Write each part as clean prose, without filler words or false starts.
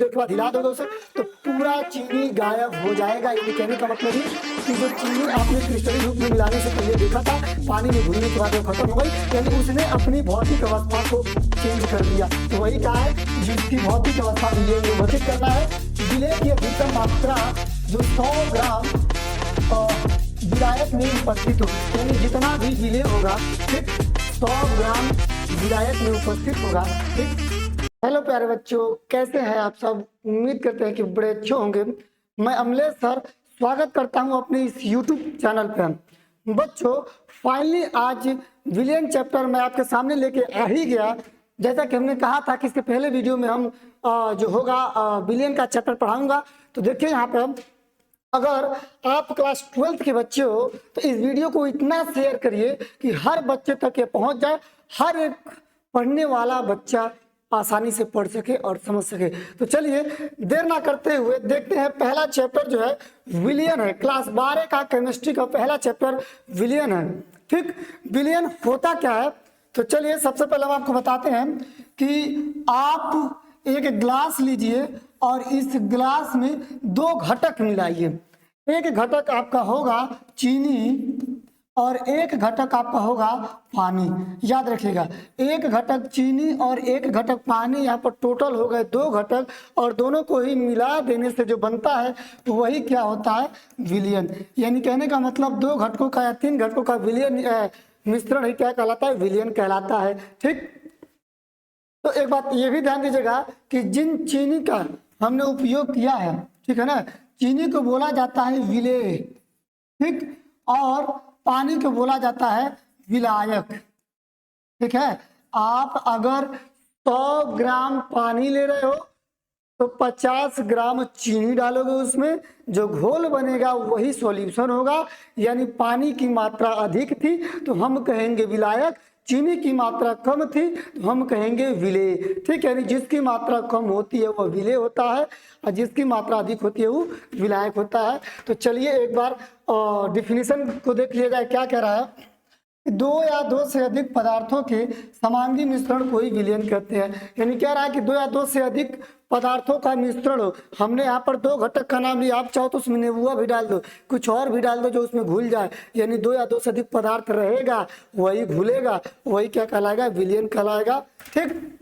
के बाद हिला दोगे उसे तो पूरा चीनी गायब हो जाएगा। ये कहने का मतलब है कि जो चीनी आपने क्रिस्टलीन रूप में मिलाने से पहले देखा था, पानी में घुलने के बाद वो खत्म हो गई, यानी उसने अपनी भौतिक अवस्था को चेंज कर दिया। तो वही क्या है, जिसकी भौतिक अवस्था विलय में वर्णित करना है। विलय की अधिकतम मात्रा जो 100 ग्राम विलायक में उपस्थित हो, यानी जितना भी विलय होगा ठीक 100 ग्राम विलायक में उपस्थित होगा। ठीक। हेलो प्यारे बच्चों, कैसे हैं आप सब? उम्मीद करते हैं कि बड़े अच्छे होंगे। मैं अमलेश सर स्वागत करता हूं अपने इस YouTube चैनल पर। बच्चों फाइनली आज विलियन चैप्टर मैं आपके सामने लेके आ ही गया। जैसा कि हमने कहा था कि इसके पहले वीडियो में हम जो होगा विलियन का चैप्टर पढ़ाऊंगा। तो देखिए यहाँ पे, अगर आप क्लास 12th के बच्चे हो तो इस वीडियो को इतना शेयर करिए कि हर बच्चे तक ये पहुंच जाए, हर एक पढ़ने वाला बच्चा आसानी से पढ़ सके और समझ सके। तो चलिए देर ना करते हुए देखते हैं। पहला चैप्टर जो है विलियन है, क्लास 12 का केमिस्ट्री का पहला चैप्टर विलियन है। ठीक, विलियन होता क्या है? तो चलिए सबसे पहले हम आपको बताते हैं कि आप एक गिलास लीजिए और इस गिलास में 2 घटक मिलाइए। एक घटक आपका होगा चीनी और एक घटक आपका होगा पानी। याद रखिएगा, एक घटक चीनी और एक घटक पानी, यहाँ पर टोटल हो गए 2 घटक, और दोनों को ही मिला देने से जो बनता है वही क्या होता है, विलियन। यानी कहने का मतलब 2 घटकों का या 3 घटकों का विलियन मिश्रण ही क्या कहलाता है, विलियन कहलाता है। ठीक। तो एक बात ये भी ध्यान दीजिएगा कि जिन चीनी का हमने उपयोग किया है, ठीक है ना, चीनी को बोला जाता है विलेय, ठीक, और पानी को बोला जाता है विलायक। ठीक है। आप अगर 100 ग्राम पानी ले रहे हो तो 50 ग्राम चीनी डालोगे उसमें, जो घोल बनेगा वही सॉल्यूशन होगा। यानी पानी की मात्रा अधिक थी तो हम कहेंगे विलायक, चीनी की मात्रा कम थी तो हम कहेंगे विलेय। ठीक है, यानी जिसकी मात्रा कम होती है वो विलेय होता है और जिसकी मात्रा अधिक होती है वो विलायक होता है। तो चलिए एक बार डिफिनीशन को देख लिया जाए। क्या कह रहा है, 2 या 2 से अधिक पदार्थों के समांगी मिश्रण को ही विलयन कहते हैं। यानी कह रहा है कि 2 या 2 से अधिक पदार्थों का मिश्रण हो। हमने यहाँ पर 2 घटक का नाम लिया, आप चाहो तो उसमें नेबुआ भी डाल दो, कुछ और भी डाल दो जो उसमें घुल जाए। यानी 2 या 2 से अधिक पदार्थ रहेगा वही घुलेगा, वही क्या कहलाएगा, विलयन कहलाएगा। ठीक।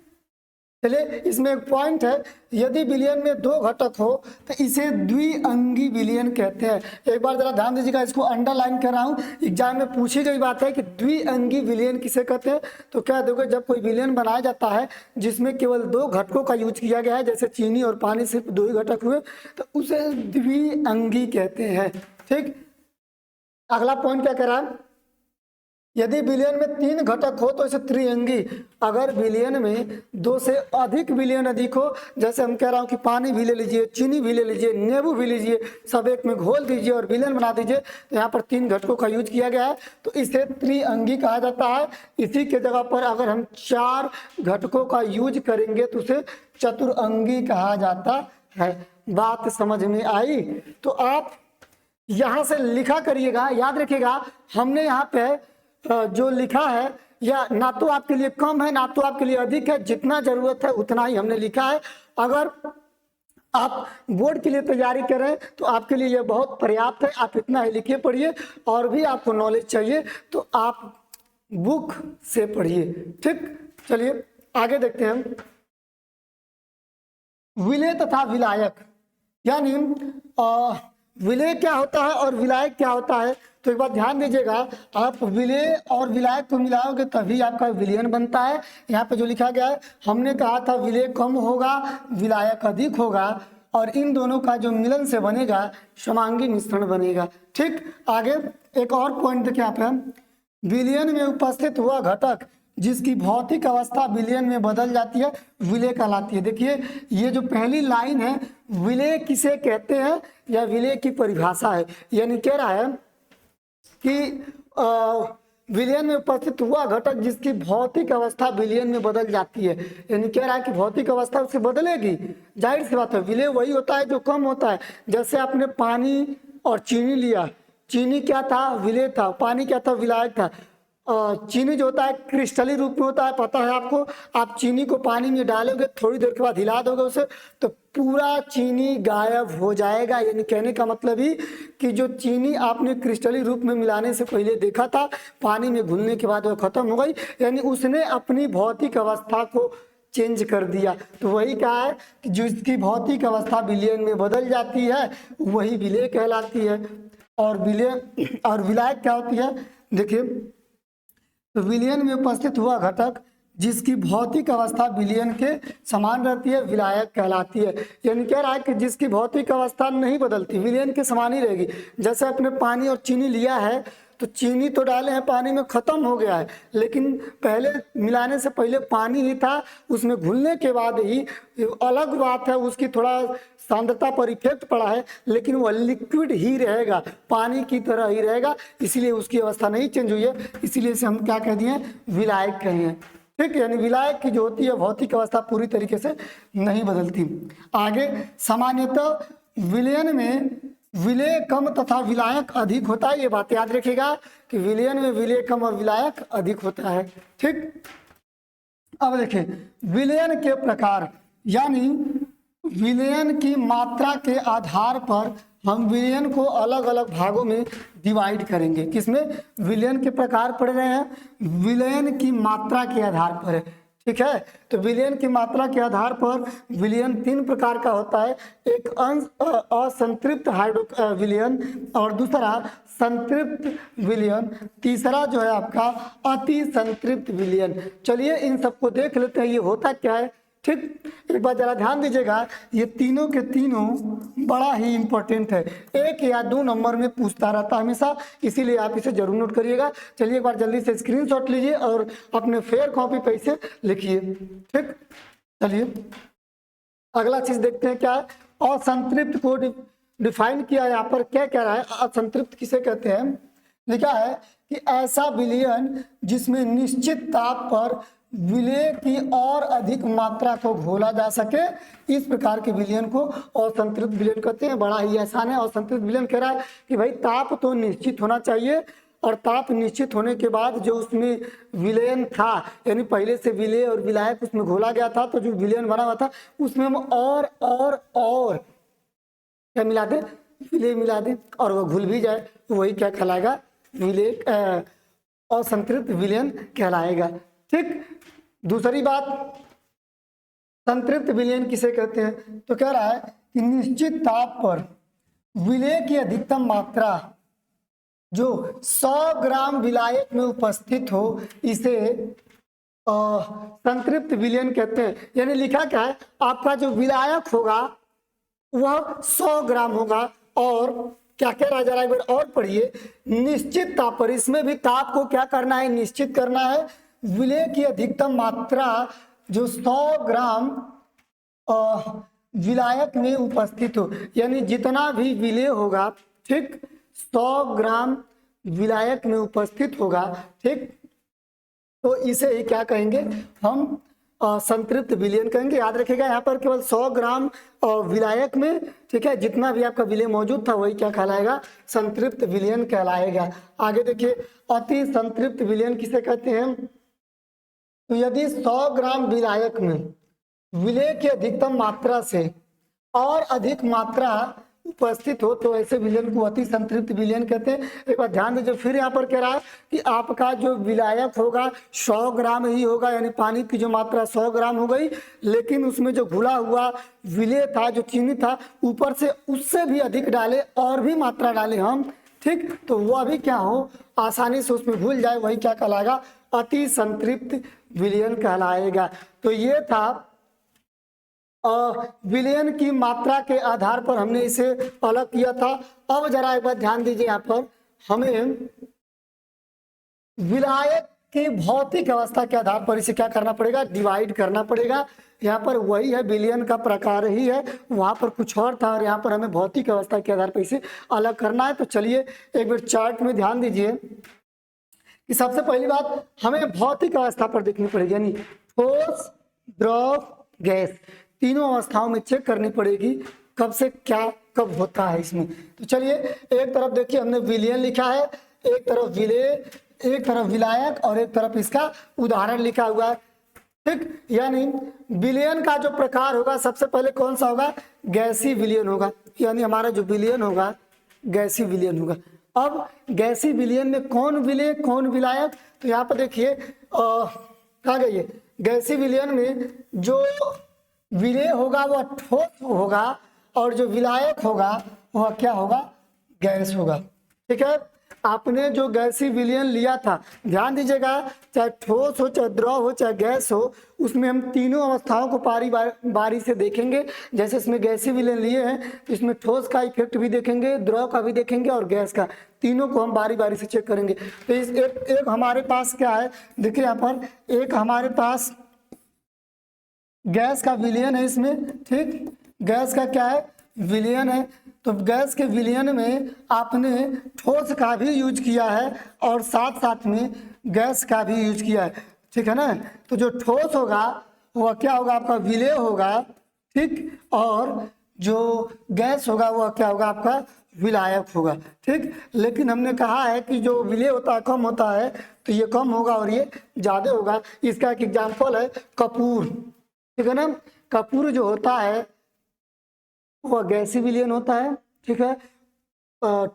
चलिए इसमें एक पॉइंट है, यदि विलयन में 2 घटक हो तो इसे द्विअंगी विलयन कहते हैं। एक बार जरा ध्यान दीजिएगा, इसको अंडरलाइन कर रहा हूँ, एग्जाम में पूछी गई बात है कि द्विअंगी विलयन किसे कहते हैं। तो क्या देखो, जब कोई विलयन बनाया जाता है जिसमें केवल 2 घटकों का यूज किया गया है, जैसे चीनी और पानी सिर्फ 2 ही घटक हुए, तो उसे द्विअंगी कहते हैं। ठीक। अगला पॉइंट क्या कह रहा है, यदि विलयन में 3 घटक हो तो इसे त्रिअंगी। अगर विलयन में 2 से अधिक विलयन अधिक हो, जैसे हम कह रहा हूं कि पानी भी ले लीजिए, चीनी भी ले लीजिए, नींबू भी लीजिए, सब एक में घोल दीजिए और विलयन बना दीजिए, तो यहाँ पर 3 घटकों का यूज किया गया है तो इसे त्रिअंगी कहा जाता है। इसी के जगह पर अगर हम 4 घटकों का यूज करेंगे तो उसे चतुरंगी कहा जाता है। बात समझ में आई? तो आप यहाँ से लिखा करिएगा, याद रखिएगा हमने यहाँ पे जो लिखा है या ना तो आपके लिए कम है ना तो आपके लिए अधिक है, जितना जरूरत है उतना ही हमने लिखा है। अगर आप बोर्ड के लिए तैयारी कर रहे हैं तो आपके लिए यह बहुत पर्याप्त है, आप इतना ही लिखिए पढ़िए। और भी आपको नॉलेज चाहिए तो आप बुक से पढ़िए। ठीक। चलिए आगे देखते हैं, विलेय तथा विलायक। यानी विलेय क्या होता है और विलायक क्या होता है। तो एक बात ध्यान दीजिएगा, आप विलेय और विलायक को मिलाओगे तभी आपका विलयन बनता है। यहाँ पे जो लिखा गया है, हमने कहा था विलेय कम होगा विलायक अधिक होगा, और इन दोनों का जो मिलन से बनेगा समांगी मिश्रण बनेगा। ठीक। आगे एक और पॉइंट देखिए यहाँ पे, विलयन में उपस्थित हुआ घटक जिसकी भौतिक अवस्था विलयन में बदल जाती है विलेय कहलाती है। देखिए ये जो पहली लाइन है, विलेय किसे कहते हैं या विलेय की परिभाषा है। यानी कह रहा है कि विलयन में उपस्थित हुआ घटक जिसकी भौतिक अवस्था विलयन में बदल जाती है। यानी कह रहा है कि भौतिक अवस्था उससे बदलेगी, जाहिर सी बात है। विलेय वही होता है जो कम होता है। जैसे आपने पानी और चीनी लिया, चीनी क्या था, विलेय था, पानी क्या था, विलायक था। चीनी जो होता है क्रिस्टली रूप में होता है, पता है आपको। आप चीनी को पानी में डालोगे, थोड़ी देर के बाद हिला दोगे उसे, तो पूरा चीनी गायब हो जाएगा। यानी कहने का मतलब ही कि जो चीनी आपने क्रिस्टली रूप में मिलाने से पहले देखा था, पानी में घुलने के बाद वो खत्म हो गई, यानी उसने अपनी भौतिक अवस्था को चेंज कर दिया। तो वही क्या है कि जिसकी भौतिक अवस्था विलयन में बदल जाती है वही विलय कहलाती है। और विलय और विलायक क्या होती है, देखिए, तो विलयन में उपस्थित हुआ घटक जिसकी भौतिक अवस्था विलयन के समान रहती है विलायक कहलाती है। यानी कह रहा है कि जिसकी भौतिक अवस्था नहीं बदलती, विलयन के समान ही रहेगी। जैसे अपने पानी और चीनी लिया है, तो चीनी तो डाले हैं पानी में, खत्म हो गया है, लेकिन पहले मिलाने से पहले पानी ही था, उसमें घुलने के बाद ही अलग बात है, उसकी थोड़ा सांद्रता पर इफेक्ट पड़ा है, लेकिन वह लिक्विड ही रहेगा, पानी की तरह ही रहेगा, इसीलिए उसकी अवस्था नहीं चेंज हुई है, इसीलिए इसे हम क्या कह दिए, विलायक कहे हैं। ठीक, यानी विलायक की जो होती है भौतिक अवस्था पूरी तरीके से नहीं बदलती। आगे, सामान्यतः विलयन में विलय कम तथा विलायक अधिक होता है। ये बात याद रखिएगा कि विलयन में विलय कम और विलायक अधिक होता है। ठीक, अब देखिए विलयन के प्रकार, यानी विलयन की मात्रा के आधार पर हम विलयन को अलग अलग भागों में डिवाइड करेंगे। किसमें, विलयन के प्रकार पढ़ रहे हैं, विलयन की मात्रा के आधार पर है। ठीक है, तो विलयन की मात्रा के आधार पर विलयन 3 प्रकार का होता है। एक असंतृप्त हाइड्रो विलयन, और दूसरा संतृप्त विलयन, तीसरा जो है आपका अति संतृप्त विलयन। चलिए इन सबको देख लेते हैं, ये होता क्या है। ठीक, एक बार जरा ध्यान दीजिएगा, ये तीनों के तीनों बड़ा ही इंपॉर्टेंट है, 1 या 2 नंबर में पूछता रहता है हमेशा, इसीलिए आप इसे जरूर नोट करिएगा। चलिए एक बार जल्दी से स्क्रीनशॉट लीजिए और अपने फेयर कॉपी पे इसे लिखिए। ठीक, चलिए अगला चीज देखते हैं क्या है। असंतृप्त को डिफाइन किया यहाँ पर, क्या कह रहा है, असंतृप्त किसे कहते हैं। लिखा है कि ऐसा विलयन जिसमें निश्चित ताप पर विलय की और अधिक मात्रा को घोला जा सके, इस प्रकार के विलयन को असंतृप्त विलयन कहते हैं। बड़ा ही आसान है। असंतृप्त विलयन कह रहा है कि भाई ताप तो निश्चित होना चाहिए, और ताप निश्चित होने के बाद जो उसमें विलयन था, यानी पहले से विलय और विलायक उसमें घोला गया था, तो जो विलयन बना हुआ था उसमें हम और क्या मिला दे, विलय मिला दे, और वो घुल भी जाए, तो वही क्या कहलाएगा, विलय असंतृप्त विलयन कहलाएगा। ठीक, दूसरी बात, संतृप्त विलयन किसे कहते हैं, तो कह रहा है कि निश्चित ताप पर विलय की अधिकतम मात्रा जो 100 ग्राम विलायक में उपस्थित हो, इसे संतृप्त विलयन कहते हैं। यानी लिखा क्या है, आपका जो विलायक होगा वह 100 ग्राम होगा, और क्या कह रहा है, जरा एक बार और पढ़िए, निश्चित ताप पर, इसमें भी ताप को क्या करना है, निश्चित करना है। विलय की अधिकतम मात्रा जो 100 ग्राम विलायक में उपस्थित हो, यानी जितना भी विलय होगा, ठीक, 100 ग्राम विलायक में उपस्थित होगा। ठीक, तो इसे ही क्या कहेंगे, हम संतृप्त विलयन कहेंगे। याद रखिएगा यहाँ पर केवल 100 ग्राम विलायक में, ठीक है, जितना भी आपका विलय मौजूद था वही क्या कहलाएगा, संतृप्त विलयन कहलाएगा। आगे देखिए, अति संतृप्त विलयन किसे कहते हैं, तो यदि 100 ग्राम विलायक में विलय की अधिकतम मात्रा से और अधिक मात्रा उपस्थित हो, तो ऐसे विलयन को अति संतृप्त विलयन कहते हैं। एक बार ध्यान दीजिए, फिर यहाँ पर कह रहा है कि आपका जो विलायक होगा 100 ग्राम ही होगा, यानी पानी की जो मात्रा 100 ग्राम हो गई, लेकिन उसमें जो घुला हुआ विलय था, जो चीनी था, ऊपर से उससे भी अधिक डाले और भी मात्रा डाले हम, ठीक, तो वह भी क्या हो, आसानी से उसमें घुल जाए, वही क्या कहलाएगा, अति संतृप्त विलयन कहलाएगा। तो ये था विलयन की मात्रा के आधार पर हमने इसे अलग किया था। अब जरा एक बार ध्यान दीजिए, यहाँ पर हमें विलायक की भौतिक अवस्था के आधार पर इसे क्या करना पड़ेगा, डिवाइड करना पड़ेगा। यहाँ पर वही है, विलयन का प्रकार ही है, वहाँ पर कुछ और था, और यहाँ पर हमें भौतिक अवस्था के आधार पर इसे अलग करना है। तो चलिए एक बार चार्ट में ध्यान दीजिए कि सबसे पहली बात हमें भौतिक अवस्था पर देखनी पड़ेगी, यानी ठोस, द्रव, गैस, तीनों अवस्थाओं में चेक करनी पड़ेगी कब से क्या कब होता है इसमें। तो चलिए एक तरफ देखिए हमने विलयन लिखा है, एक तरफ विलय एक तरफ विलायक और एक तरफ इसका उदाहरण लिखा हुआ है। ठीक, यानी विलयन का जो प्रकार होगा सबसे पहले कौन सा होगा, गैसीय विलयन होगा। यानी हमारा जो विलयन होगा गैसीय विलयन होगा। अब गैसीय विलयन में कौन विलय कौन विलायक, तो यहाँ पर देखिए कहाँ गई है, गैसीय विलयन में जो विलय होगा वह ठोस होगा और जो विलायक होगा वह क्या होगा, गैस होगा। ठीक है, आपने जो गैसीय विलयन लिया था ध्यान दीजिएगा, चाहे ठोस हो चाहे द्रव हो चाहे गैस हो, उसमें हम तीनों अवस्थाओं को बारी से देखेंगे। जैसे इसमें गैसीय विलयन लिए हैं तो इसमें ठोस का इफेक्ट भी देखेंगे, द्रव का भी देखेंगे और गैस का, तीनों को हम बारी बारी से चेक करेंगे। तो इस एक हमारे पास क्या है, देखिए यहाँ पर एक हमारे पास गैस का विलयन है इसमें। ठीक, गैस का क्या है, विलयन है। तो गैस के विलयन में आपने ठोस का भी यूज किया है और साथ साथ में गैस का भी यूज किया है। ठीक है ना, तो जो ठोस होगा वह क्या होगा, आपका विलय होगा। ठीक, और जो गैस होगा वह क्या होगा, आपका विलायक होगा। ठीक, लेकिन हमने कहा है कि जो विलय होता है कम होता है, तो ये कम होगा और ये ज़्यादा होगा। इसका एक एग्जाम्पल है कपूर। ठीक है ना, कपूर जो होता है वह गैसीय विलयन होता है। ठीक है,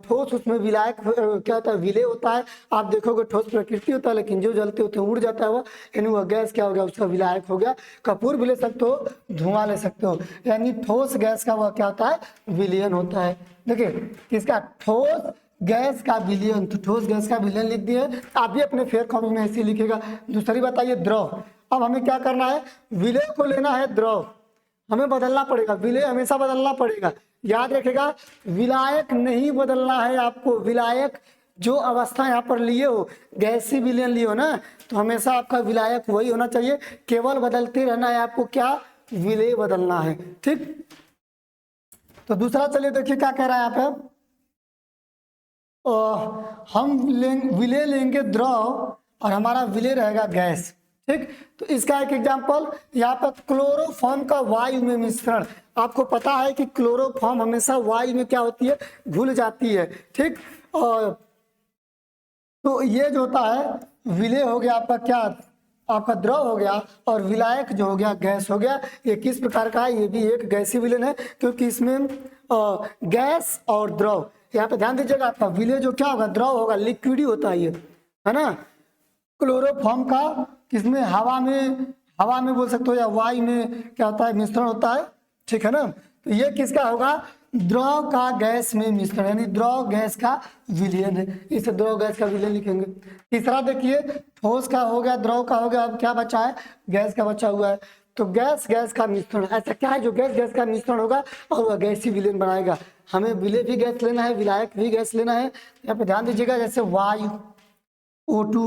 ठोस उसमें विलायक क्या होता है, विलय होता है। आप देखोगे ठोस प्रकृति होता है लेकिन जो जलते होते हैं उड़ जाता है वह, यानी वह गैस क्या हो गया, उसका विलायक हो गया। कपूर भी ले सकते हो, धुआं ले सकते हो, यानी ठोस गैस का वह क्या होता है, विलयन होता है। देखिए किसका, ठोस गैस का विलयन, तो ठोस गैस का विलयन लिख दिए। आप भी अपने फेयर कॉपी में ऐसे लिखेगा। दूसरी बताइए द्रव। अब हमें क्या करना है, विलय को लेना है द्रव, हमें बदलना पड़ेगा, विलय हमेशा बदलना पड़ेगा। याद रखेगा विलायक नहीं बदलना है आपको, विलायक जो अवस्था यहाँ पर लिए हो, गैसीय विलयन लिए हो ना, तो हमेशा आपका विलायक वही होना चाहिए, केवल बदलते रहना है आपको, क्या, विलय बदलना है। ठीक, तो दूसरा चलिए देखिए क्या कह रहा है यहाँ पे, हम विलय लेंगे द्रव और हमारा विलय रहेगा गैस। ठीक, तो इसका एक एग्जांपल यहाँ पर क्लोरोफॉर्म का वायु में मिश्रण। आपको पता है कि क्लोरोफॉर्म हमेशा वायु में क्या होती है, घुल जाती है। ठीक, और तो ये जो होता है विलय हो गया आपका क्या, आपका द्रव हो गया, और विलायक जो हो गया गैस हो गया। ये किस प्रकार का है, ये भी एक गैसीय विलयन है, क्योंकि इसमें गैस और द्रव, यहाँ पे ध्यान दीजिएगा, आपका विलय जो क्या होगा, द्रव होगा, लिक्विड ही होता है ये, है ना। क्लोरोफॉर्म का किसमें, हवा में बोल सकते हो या वायु में क्या होता है, मिश्रण होता है। ठीक है ना, तो ये किसका होगा, द्रव का गैस में मिश्रण, यानी द्रव गैस का विलयन है, इसे द्रव गैस का विलयन लिखेंगे। तीसरा देखिए ठोस का हो गया, द्रव का हो गया, अब क्या बचा है, गैस का बचा हुआ है। तो गैस का मिश्रण, ऐसा क्या है जो गैस का मिश्रण होगा और वह गैसीय विलयन बनाएगा। हमें विलय भी गैस लेना है, विलायक भी गैस लेना है। यहाँ पे ध्यान दीजिएगा, जैसे वायु O2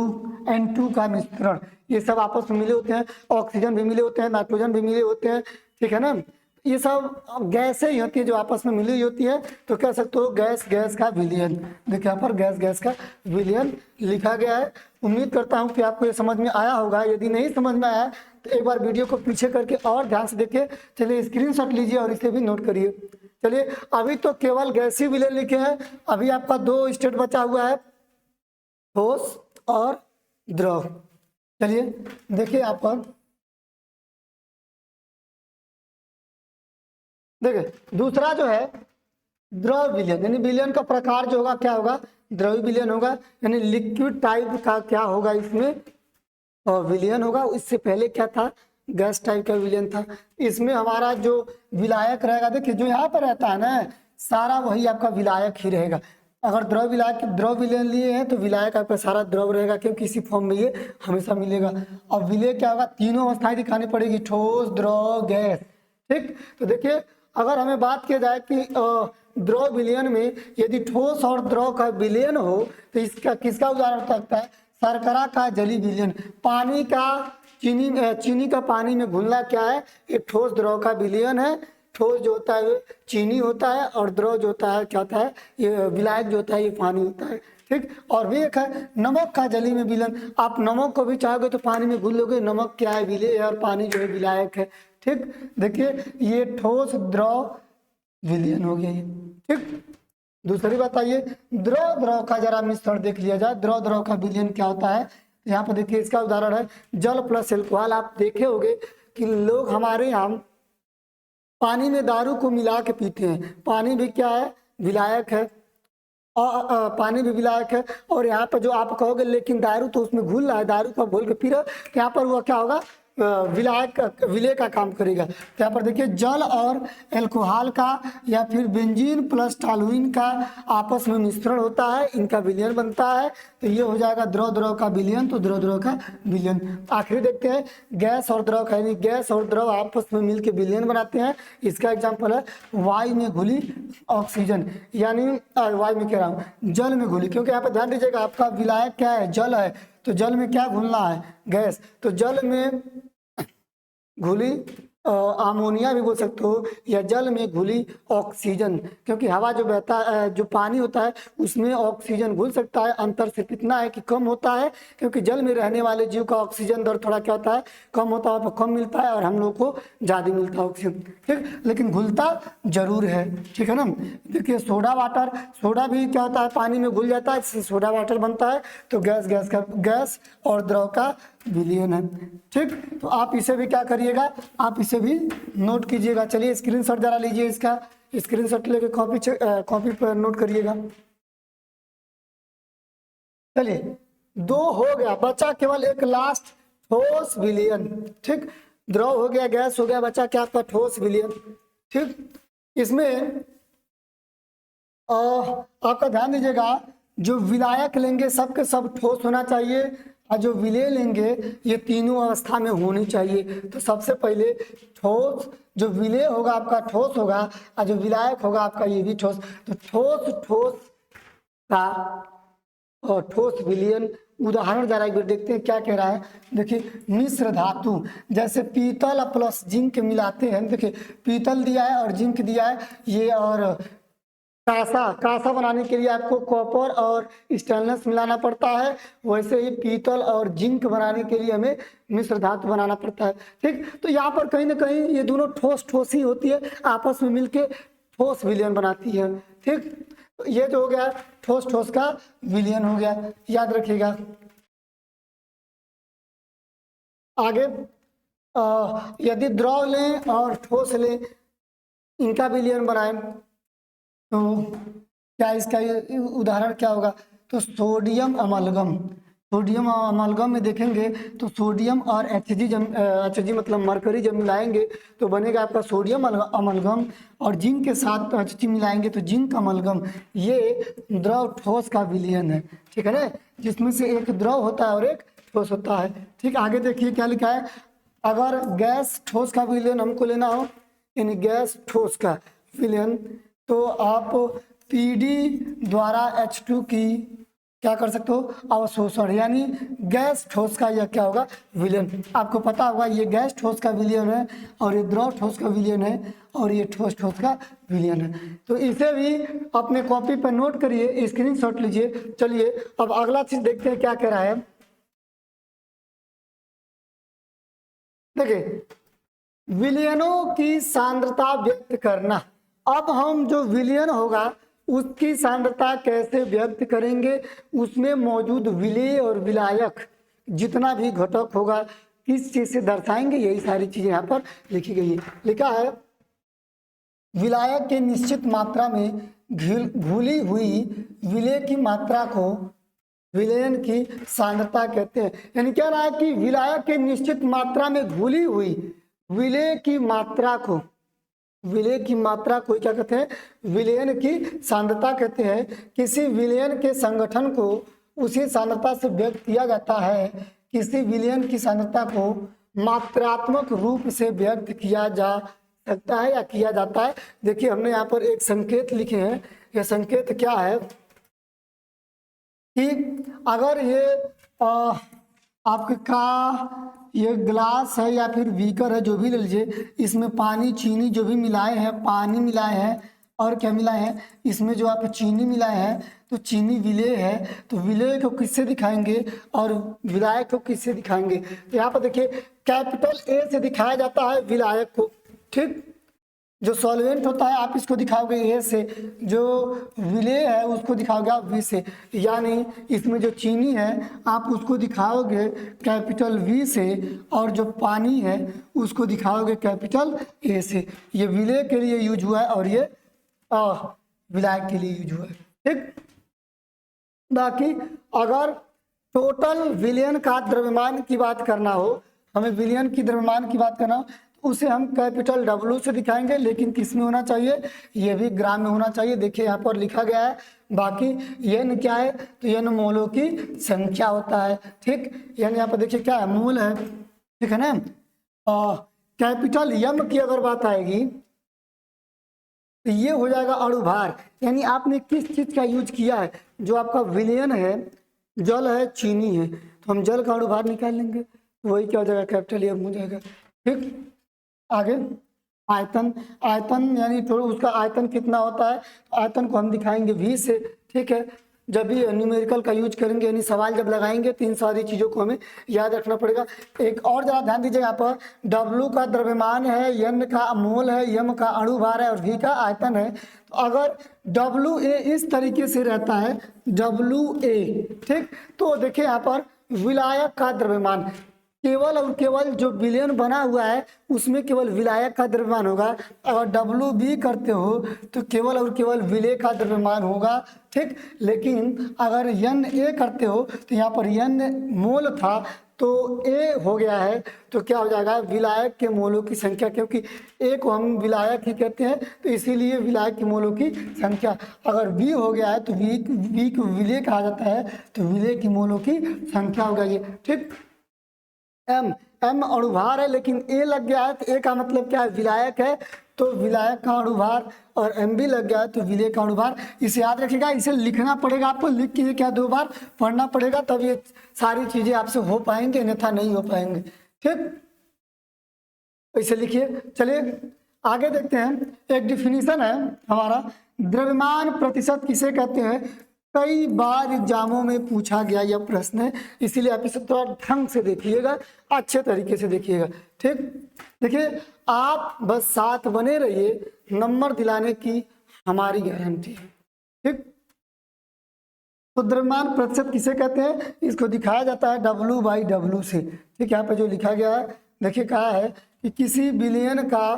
N2 का मिश्रण, ये सब आपस में मिले होते हैं, ऑक्सीजन भी मिले होते हैं, नाइट्रोजन भी मिले होते हैं। ठीक है ना, ये सब गैसें ही होती है जो आपस में मिली होती है, तो कह सकते हो गैस का विलयन। देखिए यहाँ पर गैस का विलयन लिखा गया है। उम्मीद करता हूँ कि आपको ये समझ में आया होगा। यदि नहीं समझ में आया तो एक बार वीडियो को पीछे करके और ध्यान से देखिए। चलिए स्क्रीनशॉट लीजिए और इसे भी नोट करिए। चलिए अभी तो केवल गैसीय विलयन लिखे हैं, अभी आपका 2 स्टेट बचा हुआ है, ठोस और द्रव। चलिए देखिए आप देखिए दूसरा जो है द्रव विलयन, यानी विलयन का प्रकार जो होगा क्या होगा, द्रवी विलयन होगा, यानी लिक्विड टाइप का क्या होगा इसमें विलयन होगा। इससे पहले क्या था, गैस टाइप का विलयन था। इसमें हमारा जो विलायक रहेगा, देखिए जो यहाँ पर रहता है ना, सारा वही आपका विलायक ही रहेगा। अगर द्रव विलयन लिए हैं तो विलायक आपका सारा द्रव रहेगा, क्योंकि इसी फॉर्म में ये हमेशा मिलेगा। और विलय क्या होगा, तीनों अवस्थाएं दिखानी पड़ेगी, ठोस द्रव गैस। ठीक, तो देखिए अगर हमें बात किया जाए कि द्रव विलयन में यदि ठोस और द्रव का विलयन हो तो इसका किसका उदाहरण हो सकता है, शर्करा का जलीय विलयन। पानी का चीनी का पानी में घुलना क्या है, ये ठोस द्रव का विलयन है। ठोस जो होता है चीनी होता है और द्रव जो होता है क्या होता है, ये विलायक जो होता है ये पानी होता है। ठीक, और भी एक है नमक का जलीय में विलयन। आप नमक को भी चाहोगे तो पानी में घुल लोगे, नमक क्या है, विलय है, और पानी जो है विलायक है। ठीक, देखिए ये ठोस द्रव विलयन हो गया ये। ठीक, दूसरी बात आइए, द्रव द्रव का जरा मिश्रण देख लिया जाए, द्रव द्रव का विलयन क्या होता है। यहाँ पर देखिए इसका उदाहरण है जल प्लस एल्कोहल। आप देखे होंगे कि लोग हमारे यहाँ पानी में दारू को मिला के पीते हैं। पानी भी क्या है, विलायक है, और पानी भी विलायक है। और यहाँ पर जो आप कहोगे लेकिन दारू तो उसमें घुल रहा है, दारू को घोल के पी रहे हो, तो यहाँ पर वह क्या होगा, विलायक विलय का काम करेगा। तो यहाँ पर देखिए जल और एल्कोहल का या फिर बेंजीन प्लस टॉलुइन का आपस में मिश्रण होता है, इनका विलयन बनता है, तो ये हो जाएगा द्रव द्रव का विलयन। तो द्रव द्रव का विलयन। आखिरी देखते हैं गैस और द्रव का, यानी गैस और द्रव आपस में मिलकर विलयन बनाते हैं। इसका एग्जाम्पल है वायु में घुली ऑक्सीजन, यानी वायु में कह रहा हूँ जल में घुली, क्योंकि यहाँ पर ध्यान दीजिएगा आपका विलायक क्या है, जल है, तो जल में क्या घुलना है, गैस। तो जल में घुली अमोनिया भी बोल सकते हो, या जल में घुली ऑक्सीजन, क्योंकि हवा जो बहता है, जो पानी होता है उसमें ऑक्सीजन घुल सकता है। अंतर सिर्फ इतना है कि कम होता है, क्योंकि जल में रहने वाले जीव का ऑक्सीजन दर थोड़ा क्या होता है, कम होता है, कम मिलता है, और हम लोग को ज़्यादा मिलता है ऑक्सीजन, ठीक, लेकिन घुलता जरूर है, ठीक है ना। देखिए सोडा वाटर, सोडा भी क्या होता है, पानी में घुल जाता है, इससे सोडा वाटर बनता है। तो गैस और द्रव का विलयन है, ठीक। तो आप इसे भी क्या करिएगा, आप इसे भी नोट कीजिएगा। चलिए स्क्रीनशॉट जरा लीजिए, इसका स्क्रीनशॉट लेके कॉपी पर नोट करिएगा। चलिए 2 हो गया, बचा केवल एक लास्ट ठोस विलयन, ठीक। द्रव हो गया, गैस हो गया, बचा क्या आपका ठोस विलयन, ठीक। इसमें आपका ध्यान दीजिएगा, जो विलायक लेंगे सबके सब ठोस होना चाहिए, और जो विलय लेंगे ये तीनों अवस्था में होनी चाहिए। तो सबसे पहले ठोस, जो विलय होगा आपका ठोस होगा, और जो विलायक होगा आपका ये भी ठोस। तो ठोस का और ठोस विलयन उदाहरण जरा एक बार देखते हैं क्या कह रहा है। देखिए मिश्र धातु, जैसे पीतल प्लस जिंक मिलाते हैं, देखिए पीतल दिया है और जिंक दिया है ये, और कांसा बनाने के लिए आपको कॉपर और स्टेनलेस मिलाना पड़ता है, वैसे ही पीतल और जिंक बनाने के लिए हमें मिश्र धातु बनाना पड़ता है, ठीक। तो यहाँ पर कहीं ना कहीं ये दोनों ठोस ही होती है, आपस में मिलके ठोस विलयन बनाती है, ठीक। तो ये जो हो गया ठोस का विलयन हो गया, याद रखिएगा। आगे यदि द्रव लें और ठोस लें, इनका विलयन बनाएं, तो क्या इसका उदाहरण क्या होगा। तो सोडियम अमलगम में देखेंगे तो सोडियम और HG मतलब मरकरी जब मिलाएंगे तो बनेगा आपका सोडियम अमलगम, और जिंक के साथ HG मिलाएंगे तो जिंक अमलगम। ये द्रव ठोस का विलयन है, ठीक है ना, जिसमें से एक द्रव होता है और एक ठोस होता है, ठीक। आगे देखिए क्या लिखा है, अगर गैस ठोस का विलयन हमको लेना हो, यानी गैस ठोस का विलयन, तो आप PD द्वारा H2 की क्या कर सकते हो, अवशोषण, यानी गैस ठोस का यह क्या होगा, विलयन। आपको पता होगा ये गैस ठोस का विलयन है, और ये द्रव ठोस का विलयन है, और ये ठोस का विलयन है। तो इसे भी अपने कॉपी पर नोट करिए, स्क्रीनशॉट लीजिए। चलिए अब अगला चीज देखते हैं क्या कह रहा है। देखिए विलयनों की सांद्रता व्यक्त करना। अब हम जो विलयन होगा उसकी सांद्रता कैसे व्यक्त करेंगे, उसमें मौजूद विलय और विलायक जितना भी घटक होगा किस चीज से दर्शाएंगे, यही सारी चीजें यहाँ पर लिखी गई है। लिखा है विलायक के निश्चित मात्रा में घुली हुई विलय की मात्रा को विलयन की सांद्रता कहते हैं। यानी क्या रहा है कि विलायक के निश्चित मात्रा में घुली हुई विलय की मात्रा को क्या कहते हैं, विलयन की सांद्रता कहते हैं। किसी विलयन के संगठन को उसी सांद्रता से व्यक्त किया जाता है। किसी विलयन की सांद्रता को मात्रात्मक रूप से व्यक्त किया जा सकता है या किया जाता है। देखिए हमने यहाँ पर एक संकेत लिखे हैं, यह संकेत क्या है कि अगर ये आपका ये ग्लास है या फिर बीकर है, जो भी ले लीजिए, इसमें पानी चीनी जो भी मिलाए हैं, पानी मिलाए हैं और क्या मिलाए हैं, इसमें जो आप चीनी मिलाए हैं, तो चीनी विलय है, तो विलय को किससे दिखाएंगे और विलायक को किससे दिखाएंगे। तो यहाँ पर देखिए कैपिटल A से दिखाया जाता है विलायक को, ठीक। जो सॉल्वेंट होता है आप इसको दिखाओगे ए से, जो विलेय है उसको दिखाओगे आप वी से, यानी इसमें जो चीनी है आप उसको दिखाओगे कैपिटल वी से, और जो पानी है उसको दिखाओगे कैपिटल ए से। ये विलेय के लिए यूज हुआ है और ये विलायक के लिए यूज हुआ है। ठीक, बाकी अगर टोटल विलयन का द्रव्यमान की बात करना हो, हमें विलयन की द्रव्यमान की बात करना हो, तो उसे हम कैपिटल डब्ल्यू से दिखाएंगे, लेकिन किस में होना चाहिए, ये भी ग्राम में होना चाहिए। देखिए यहाँ पर लिखा गया है। बाकी एन क्या है, तो एन मोलों की संख्या होता है। ठीक, यानी यहाँ पर देखिए क्या है, मोल है, ठीक है ना। कैपिटल एम की अगर बात आएगी तो ये हो जाएगा अणुभार, यानी आपने किस चीज का यूज किया है। जो आपका विलयन है, जल है, चीनी है, तो हम जल का अणुभार निकाल लेंगे, तो वही क्या हो जाएगा, कैपिटल एम हो जाएगा। ठीक, आगे आयतन, आयतन यानी तो उसका आयतन कितना होता है, तो आयतन को हम दिखाएंगे वी से। ठीक है, जब भी न्यूमेरिकल का यूज करेंगे, यानी सवाल जब लगाएंगे तो इन सारी चीज़ों को हमें याद रखना पड़ेगा। एक और जरा ध्यान दीजिए, यहाँ पर डब्लू का द्रव्यमान है, एन का मोल है, एम का अणुभार है और वी का आयतन है। तो अगर डब्लू ए इस तरीके से रहता है, डब्लू ए, ठीक, तो देखिए यहाँ पर विलायक का द्रव्यमान केवल और केवल जो विलयन बना हुआ है उसमें केवल विलायक का द्रव्यमान होगा। अगर डब्ल्यू बी करते हो तो केवल और केवल विलेय का द्रव्यमान होगा। ठीक, लेकिन अगर एन ए करते हो तो यहाँ पर एन मोल था तो ए हो गया है, तो क्या हो जाएगा, विलायक के मोलों की संख्या, क्योंकि ए को हम विलायक ही कहते हैं तो इसीलिए विलायक के मोलों की संख्या। अगर बी हो गया है तो बी को विलेय कहा जाता है, तो विलेय की मोलों की संख्या होगा ये। ठीक, एम अणुभार है, लेकिन ए लग गया है तो ए का मतलब क्या है, विलायक है, तो विलायक का अणुभार, और एम भी लग गया है तो विलेय का अणुभार। इसे याद रखिएगा, इसे लिखना पड़ेगा आपको, लिख के क्या 2 बार पढ़ना पड़ेगा, तब ये सारी चीजें आपसे हो पाएंगे, अन्यथा नहीं हो पाएंगे। ठीक, इसे लिखिए। चलिए आगे देखते हैं। एक डिफिनीशन है हमारा, द्रव्यमान प्रतिशत किसे कहते हैं। कई बार एग्जामों में पूछा गया यह प्रश्न है, इसीलिए आप इसे थोड़ा ढंग से देखिएगा, अच्छे तरीके से देखिएगा। ठीक, देखिए आप बस साथ बने रहिए, नंबर दिलाने की हमारी गारंटी है। ठीक, तो द्रव्यमान प्रतिशत किसे कहते हैं, इसको दिखाया जाता है W/W से। ठीक, यहाँ पे जो लिखा गया है, देखिए कहा है कि किसी विलयन का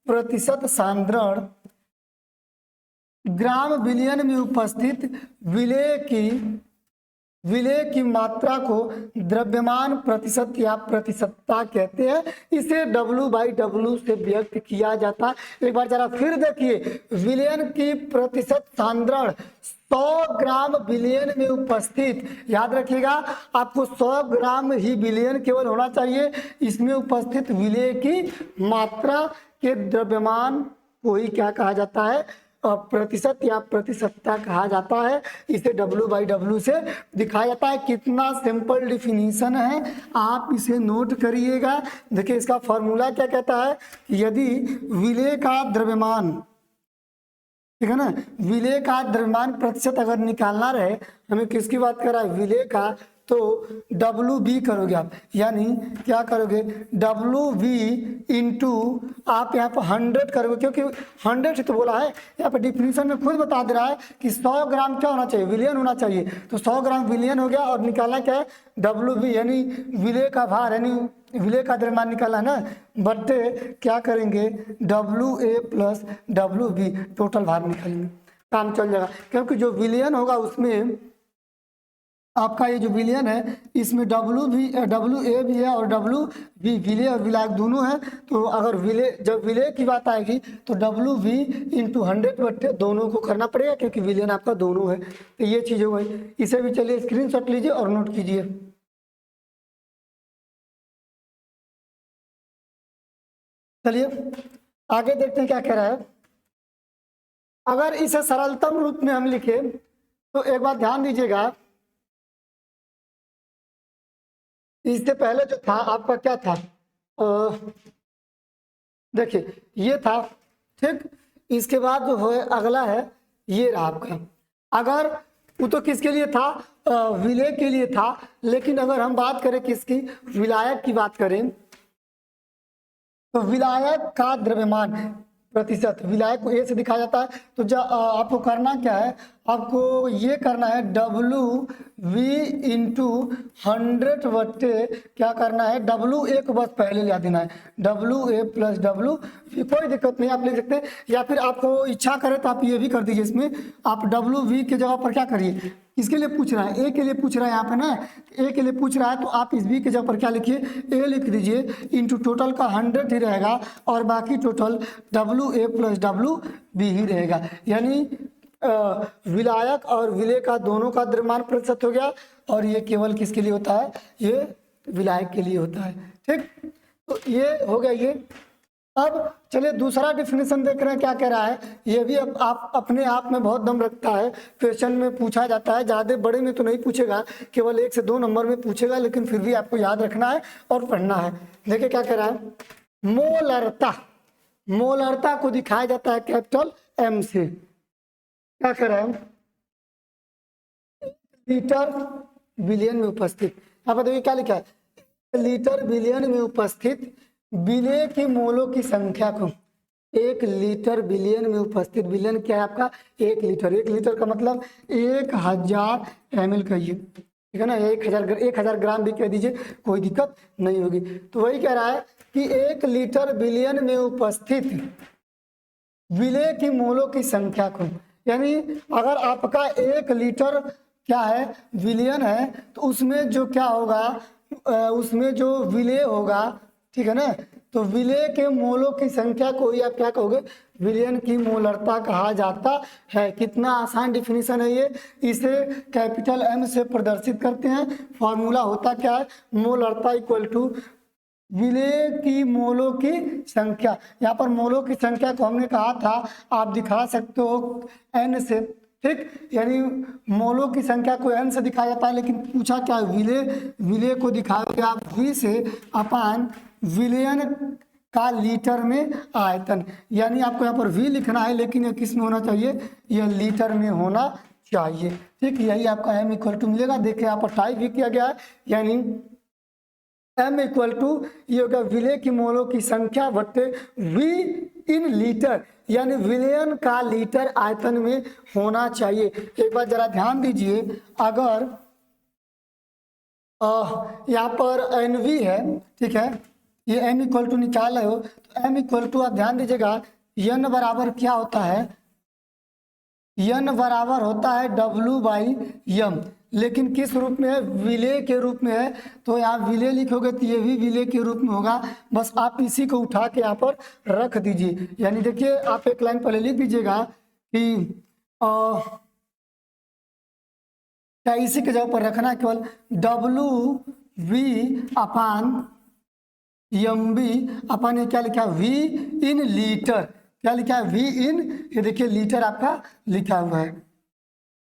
प्रतिशत सांद्रण ग्राम विलयन में उपस्थित विलेय की मात्रा को द्रव्यमान प्रतिशत या प्रतिशतता कहते हैं। इसे W/W से व्यक्त किया जाता है। एक बार जरा फिर देखिए, विलयन की प्रतिशत सांद्रण 100 ग्राम विलयन में उपस्थित, याद रखिएगा आपको 100 ग्राम ही विलयन केवल होना चाहिए, इसमें उपस्थित विलेय की मात्रा के द्रव्यमान को ही क्या कहा जाता है, प्रतिशत या प्रतिशतता कहा जाता है। इसे W/W से दिखाया जाता है। कितना सिंपल डिफिनीशन है, आप इसे नोट करिएगा। देखिए इसका फॉर्मूला क्या कहता है, यदि विलेय का द्रव्यमान, ठीक है ना, विलेय का द्रव्यमान प्रतिशत अगर निकालना रहे, हमें किसकी बात कर रहा है, विलेय का, तो WB करोगे आप, यानी क्या करोगे, WB इंटू आप यहाँ पर 100 करोगे, क्योंकि 100 से तो बोला है, यहाँ पर डिफिनीशन में खुद बता दे रहा है कि 100 ग्राम क्या होना चाहिए, विलयन होना चाहिए, तो 100 ग्राम विलयन हो गया, और निकालना क्या है, WB यानी विलेय का भार, यानी विलेय का द्रव्यमान निकाला है ना, बट्टे क्या करेंगे, WA प्लस WB, टोटल भार निकालेंगे, काम चल जाएगा। क्योंकि जो विलयन होगा उसमें आपका ये जो विलयन है, इसमें WA भी है और WB, विलेय और विलायक दोनों है। तो अगर जब विलेय की बात आएगी तो WB इंटू 100 बट्टे दोनों को करना पड़ेगा, क्योंकि विलयन आपका दोनों है। तो ये चीज़ हो गई। इसे भी चलिए स्क्रीनशॉट लीजिए और नोट कीजिए। चलिए आगे देखते हैं क्या कह रहा है। अगर इसे सरलतम रूप में हम लिखे तो एक बात ध्यान दीजिएगा, इससे पहले जो था आपका क्या था, देखिए ये था, ठीक, इसके बाद जो है अगला है ये रहा आपका। अगर वो तो किसके लिए था, विलेय के लिए था, लेकिन अगर हम बात करें किसकी, विलायक की बात करें, तो विलायक का द्रव्यमान, प्रतिशत, विलायक को ए से दिखाया जाता है। तो आपको करना क्या है, आपको ये करना है W V इंटू 100 बट्टे क्या करना है, W A को बस पहले ला देना है, WA प्लस W, कोई दिक्कत नहीं, आप लिख सकते हैं। या फिर आपको इच्छा करे तो आप ये भी कर दीजिए, इसमें आप WV के जगह पर क्या करिए, किसके लिए पूछ रहा है, ए के लिए पूछ रहा है यहाँ पे ना, ए के लिए पूछ रहा है तो आप इस बी के जगह पर क्या लिखिए, ए लिख दीजिए, इंटू टोटल का 100 ही रहेगा और बाकी टोटल WA प्लस WB ही रहेगा। यानी विलायक और विलेय का दोनों का द्रव्यमान प्रतिशत हो गया, और ये केवल किसके लिए होता है, ये विलायक के लिए होता है। ठीक, तो ये हो गया ये। अब चलिए दूसरा डिफिनेशन देख रहे हैं क्या कह रहा है। ये भी अब आप अपने आप में बहुत दम रखता है, क्वेश्चन में पूछा जाता है, ज़्यादा बड़े में तो नहीं पूछेगा, केवल 1 से 2 नंबर में पूछेगा, लेकिन फिर भी आपको याद रखना है और पढ़ना है। देखिए क्या कह रहा है, मोलरता, मोलरता को दिखाया जाता है कैपिटल M से। क्या कह रहा है, लीटर बिलियन में उपस्थित, यहाँ पर देखिए क्या लिखा है, लीटर बिलियन में उपस्थित विलेय की मोलों की संख्या को, 1 लीटर बिलियन में उपस्थित, बिलियन क्या है आपका 1 लीटर, 1 लीटर का मतलब 1000 ml कहिए, ठीक है ना, 1000 ग्राम भी कह दीजिए, कोई दिक्कत नहीं होगी। तो वही कह रहा है कि 1 लीटर बिलियन में उपस्थित विलेय की मोलों की संख्या को, यानी अगर आपका 1 लीटर क्या है विलियन है, तो उसमें जो क्या होगा, उसमें जो विलेय होगा, ठीक है ना, तो विलेय के मोलों की संख्या को ही आप क्या कहोगे, विलियन की मोलरता कहा जाता है। कितना आसान डिफिनीशन है ये, इसे कैपिटल M से प्रदर्शित करते हैं। फॉर्मूला होता क्या है, मोलरता इक्वल टू विलेय की मोलों की संख्या। यहाँ पर मोलों की संख्या को हमने कहा था आप दिखा सकते हो N से, ठीक, यानी मोलों की संख्या को N से दिखाया जाता है, लेकिन पूछा क्या विलेय को दिखाओगे आप V से अपान विलियन का लीटर में आयतन, यानी आपको यहाँ पर V लिखना है, लेकिन ये किस में होना चाहिए, यह लीटर में होना चाहिए। ठीक, यही आपका M इक्वल टू मिलेगा। देखिए यहाँ पर टाइप भी किया गया है, यानी M इक्वल टू ये होगा विलेय की मोलों की संख्या बट्टे V इन लीटर, यानी विलियन का लीटर आयतन में होना चाहिए। एक बार जरा ध्यान दीजिए, अगर यहाँ पर NV है, ठीक है, ये M इक्वल टू निकाल रहे हो, तो M इक्वल टू आप ध्यान दीजिएगा, N बराबर क्या होता है, N बराबर होता है W/M, लेकिन किस रूप में है, विलेय के रूप में है। तो यहाँ विलेय लिखोगे तो ये भी विलेय के रूप में होगा, बस आप इसी को उठा के यहाँ पर रख दीजिए। यानी देखिए आप एक लाइन पहले लिख दीजिएगा कि क्या इसी के जगह पर रखना है, केवल WV अपान MB अपन ये क्या लिखा है, V इन लीटर, क्या लिखा है, V इन, ये देखिए लीटर आपका लिखा हुआ है।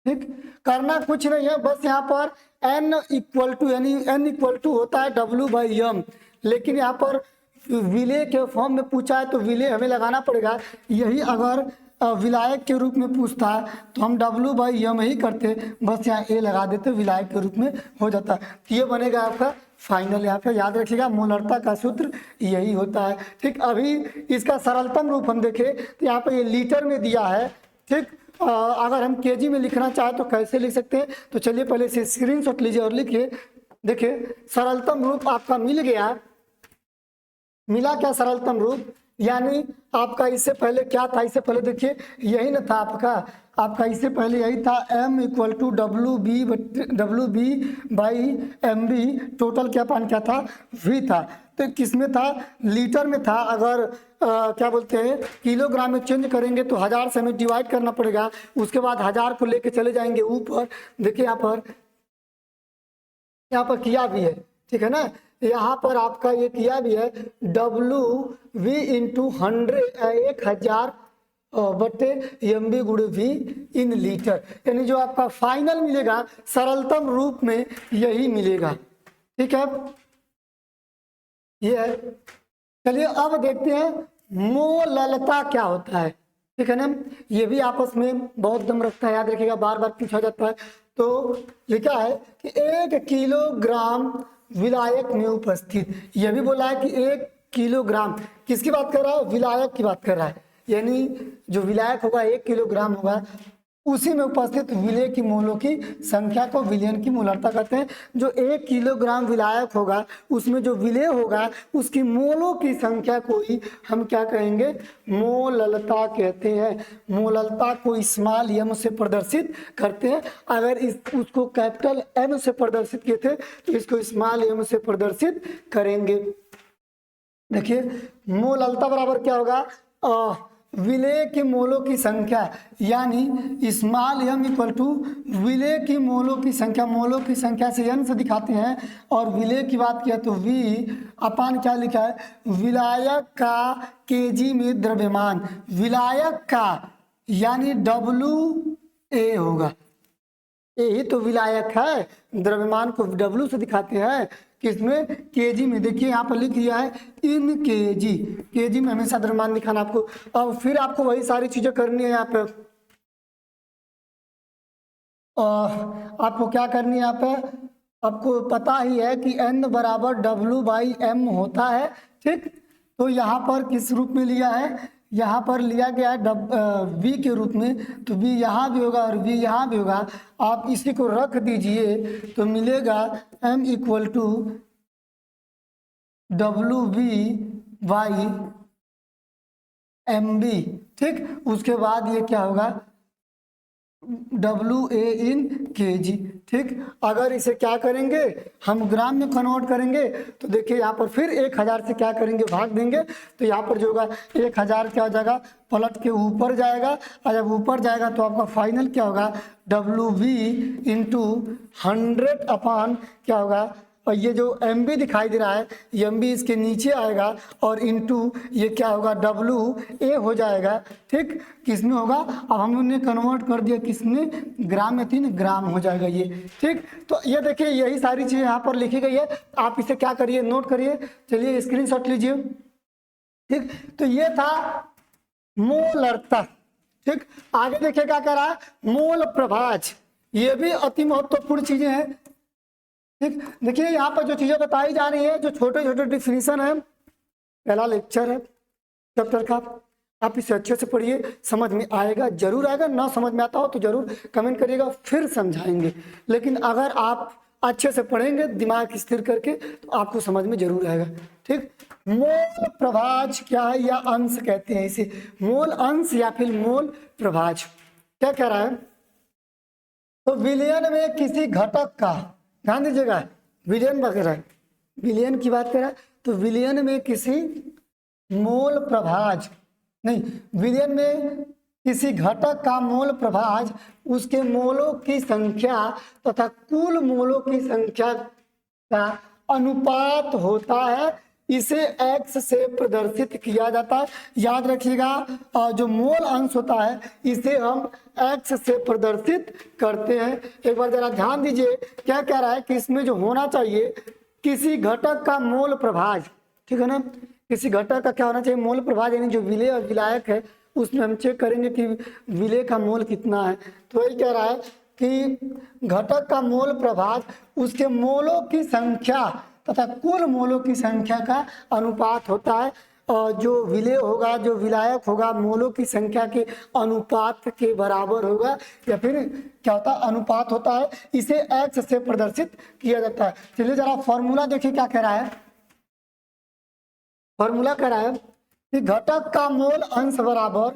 ठीक, करना कुछ नहीं है, बस यहाँ पर N इक्वल टू, यानी N इक्वल टू होता है W/M, लेकिन यहाँ पर विलेय के फॉर्म में पूछा है तो विलेय हमें लगाना पड़ेगा। यही अगर विलायक के रूप में पूछता है तो हम W/M ही करते, बस यहाँ A लगा देते, विलायक के रूप में हो जाता। ये बनेगा आपका फाइनल। यहाँ पे याद रखिएगा मोलरता का सूत्र यही होता है। ठीक, अभी इसका सरलतम रूप हम देखें तो यहाँ पे ये लीटर में दिया है। ठीक, अगर हम केजी में लिखना चाहें तो कैसे लिख सकते हैं, तो चलिए पहले से स्क्रीनशॉट लीजिए और लिखिए। देखिए सरलतम रूप आपका मिल गया, मिला क्या सरलतम रूप, यानी आपका इससे पहले क्या था, इससे पहले देखिए यही ना था आपका इससे पहले यही था M equal to WB/MB, total क्या पान क्या था, V था। तो किस में था, लीटर में था। अगर क्या बोलते हैं किलोग्राम में चेंज करेंगे तो 1000 से हमें डिवाइड करना पड़ेगा, उसके बाद 1000 को लेके चले जाएंगे ऊपर। देखिए यहाँ पर किया भी है, ठीक है ना, यहाँ पर आपका ये किया भी है WV इंटू 1000 बट्टे MB गुणे V इन लीटर, यानी जो आपका फाइनल मिलेगा सरलतम रूप में यही मिलेगा। ठीक है, ये है। चलिए अब देखते हैं मोललता क्या होता है। ठीक है ना, ये भी आपस में बहुत दम रखता है, याद रखिएगा, बार बार पूछा जाता है। तो लिखा है कि 1 किलोग्राम विलायक में उपस्थित, यह भी बोला है कि 1 किलोग्राम, किसकी बात कर रहा है, विलायक की बात कर रहा है। यानी जो विलायक होगा 1 किलोग्राम होगा, उसी में उपस्थित विलेय की मोलों की संख्या को विलयन की मोलरता कहते हैं। जो 1 किलोग्राम विलायक होगा उसमें जो विलेय होगा उसकी मोलों की संख्या को ही हम क्या कहेंगे, मोललता कहते हैं। मोललता को स्मॉल m से प्रदर्शित करते हैं। अगर उसको कैपिटल M से प्रदर्शित किए थे तो इसको स्मॉल m से प्रदर्शित करेंगे। देखिए मोललता बराबर क्या होगा, विलेय की मोलों की संख्या, यानी स्मॉल m इक्वल टू विलेय की मोलों की संख्या। मोलों की संख्या से n से दिखाते हैं, और विलेय की बात किया तो v अपान क्या लिखा है, विलायक का केजी में द्रव्यमान। विलायक का यानी WA होगा, यही तो विलायक है। द्रव्यमान को W से दिखाते हैं, किसमें, केजी में। देखिए यहाँ पर लिख दिया है इन केजी, केजी में हमेशा द्रव्यमान दिखाना आपको। अब फिर आपको वही सारी चीजें करनी है यहाँ पे। आपको क्या करनी है यहाँ पे, आपको पता ही है कि n बराबर W/m होता है, ठीक। तो यहाँ पर किस रूप में लिया है, यहाँ पर लिया गया है v के रूप में, तो v यहाँ भी होगा और v यहाँ भी होगा। आप इसी को रख दीजिए तो मिलेगा m इक्वल टू WV/mb, ठीक। उसके बाद ये क्या होगा, WA इन kg, ठीक। अगर इसे क्या करेंगे हम ग्राम में कन्वर्ट करेंगे तो देखिए यहाँ पर फिर 1000 से क्या करेंगे, भाग देंगे। तो यहाँ पर जो होगा 1000 क्या हो जाएगा, पलट के ऊपर जाएगा, और जब ऊपर जाएगा तो आपका फाइनल क्या होगा, WV इंटू 100 अपान क्या होगा, और ये जो MB दिखाई दे रहा है ये MB इसके नीचे आएगा, और इंटू ये क्या होगा, WA हो जाएगा, ठीक। किसमें होगा, अब हमने कन्वर्ट कर दिया किसमें, ग्राम में, 3 ग्राम हो जाएगा ये, ठीक। तो ये देखिए यही सारी चीज़ें यहाँ पर लिखी गई है, आप इसे क्या करिए, नोट करिए। चलिए स्क्रीनशॉट लीजिए, ठीक। तो ये था मोलरता, ठीक। आगे देखिए क्या कह रहा है, मोल प्रभाज, ये भी अति महत्वपूर्ण चीजें हैं, ठीक। देखिए यहाँ पर जो चीजें बताई जा रही है, जो छोटे छोटे डिफिनीशन है, पहला लेक्चर है चैप्टर का, आप इसे अच्छे से पढ़िए, समझ में आएगा, जरूर आएगा। ना समझ में आता हो तो जरूर कमेंट करिएगा, फिर समझाएंगे। लेकिन अगर आप अच्छे से पढ़ेंगे दिमाग स्थिर करके तो आपको समझ में जरूर आएगा, ठीक। मोल प्रभाज क्या है, या अंश कहते हैं इसे, मोल अंश या फिर मोल प्रभाज। क्या कह रहा है, तो विलयन में किसी घटक का, ध्यान दीजिएगा, विलयन वगैरह, विलयन की बात कर रहा है, तो विलयन में किसी मोल प्रभाज नहीं, विलयन में किसी घटक का मोल प्रभाज उसके मोलों की संख्या तथा कुल मोलों की संख्या का अनुपात होता है, इसे x से प्रदर्शित किया जाता है। याद रखिएगा जो मोल अंश होता है इसे हम x से प्रदर्शित करते हैं। एक बार जरा ध्यान दीजिए क्या कह रहा है कि इसमें जो होना चाहिए किसी घटक का मोल प्रभाज, ठीक है ना, किसी घटक का क्या होना चाहिए, मोल प्रभाज, यानी जो विलेय और विलायक है उसमें हम चेक करेंगे कि विलेय का मोल कितना है। तो वही कह रहा है कि घटक का मोल प्रभाज उसके मोलों की संख्या तथा कुल मोलों की संख्या का अनुपात होता है, और जो विलेय होगा, जो विलायक होगा, मोलों की संख्या के अनुपात के बराबर होगा, या फिर क्या होता है, अनुपात होता है, इसे x से प्रदर्शित किया जाता है। चलिए जरा फॉर्मूला देखिए क्या कह रहा है। फॉर्मूला कह रहा है कि घटक का मोल अंश बराबर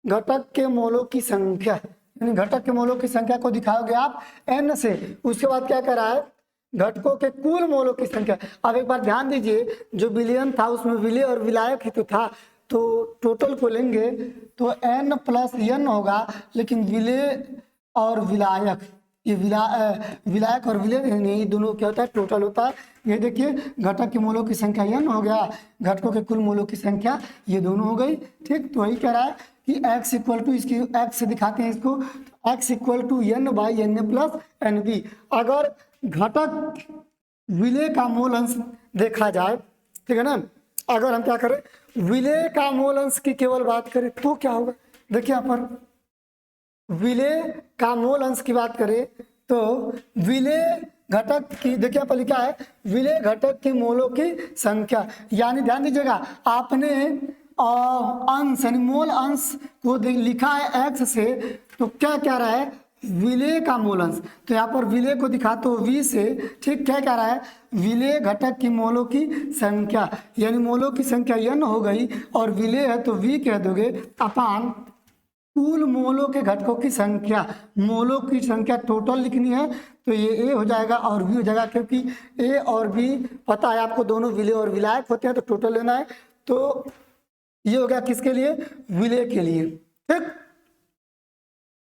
घटक के मोलों की संख्या, यानी घटक के मोलों की संख्या को दिखाओगे आप n से, उसके बाद क्या कह रहा है, घटकों के कुल मोलों की संख्या। अब एक बार ध्यान दीजिए, जो विलयन था उसमें विलेय और विलायक ही तो था, तो टोटल को लेंगे तो n प्लस n होगा, लेकिन विलेय और विलायक, ये विलायक और विलेय ये दोनों क्या होता है, टोटल होता है। ये देखिए घटक के मोलों की संख्या n हो गया, घटकों के कुल मोलों की संख्या ये दोनों हो गई, ठीक। तो वही कह रहा है कि x इक्वल टू, इसकी x से दिखाते हैं इसको, x equal to n/n plus nb। अगर घटक विलेय का मोल अंश देखा जाए, ठीक है ना, अगर हम क्या करें, विलेय का मोल अंश की केवल बात करें तो क्या होगा, देखिए यहाँ पर विलेय का मोल अंश की बात करें तो विलेय घटक की, देखिए यहाँ पर लिखा है विलेय घटक के मोलों की संख्या, यानी ध्यान दीजिएगा आपने अंश यानी मोल अंश को लिखा है एक्स से, तो क्या कह रहा है विलेय का मोल अंश। तो यहाँ पर विलेय को दिखा तो वी से, ठीक, क्या कह रहा है विलेय घटक की मोलों की संख्या, यानी मोलों की संख्या n हो गई और विलेय है तो v कह दोगे अपान कुल मोलों के घटकों की संख्या। मोलों की संख्या टोटल लिखनी है तो ये a हो जाएगा और v हो जाएगा, क्योंकि a और b पता है आपको दोनों विलेय और विलायक होते हैं, तो टोटल लेना है। तो ये हो गया किसके लिए, विलेय के लिए, ठीक।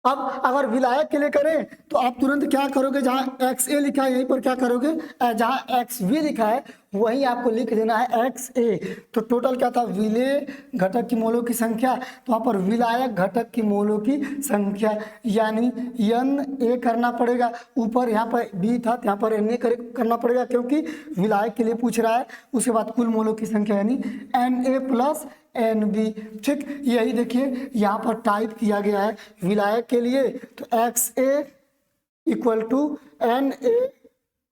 अब अगर विलायक के लिए करें तो आप तुरंत क्या करोगे, जहां एक्स ए लिखा है यहीं पर क्या करोगे, जहां एक्स वी लिखा है वहीं आपको लिख देना है एक्स ए। तो टोटल क्या था, विलेय घटक की मोलों की संख्या, तो वहां पर विलायक घटक की मोलों की संख्या, यानी एन ए करना पड़ेगा। ऊपर यहाँ पर बी था तो यहाँ पर एन ए करना पड़ेगा, क्योंकि विलायक के लिए पूछ रहा है। उसके बाद कुल मोलों की संख्या यानी n a plus n b, ठीक। यही देखिए यहाँ पर टाइप किया गया है विलायक के लिए, तो x a equal to n a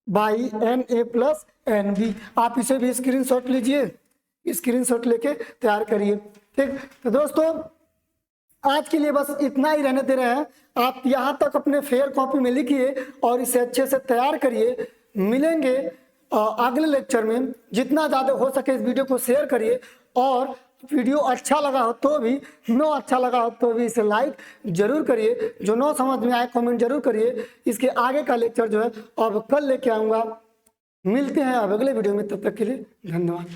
by n a plus n b. आप इसे भी स्क्रीनशॉट लीजिए, स्क्रीनशॉट लेके तैयार करिए, ठीक। तो दोस्तों आज के लिए बस इतना ही रहने दे रहे हैं। आप यहाँ तक अपने फेयर कॉपी में लिखिए और इसे अच्छे से तैयार करिए। मिलेंगे अगले लेक्चर में। जितना ज़्यादा हो सके इस वीडियो को शेयर करिए, और वीडियो अच्छा लगा हो तो भी, नो अच्छा लगा हो तो भी इसे लाइक जरूर करिए। जो नो समझ में आए कमेंट जरूर करिए। इसके आगे का लेक्चर जो है अब कल लेके आऊँगा। मिलते हैं अब अगले वीडियो में, तब तक के लिए धन्यवाद।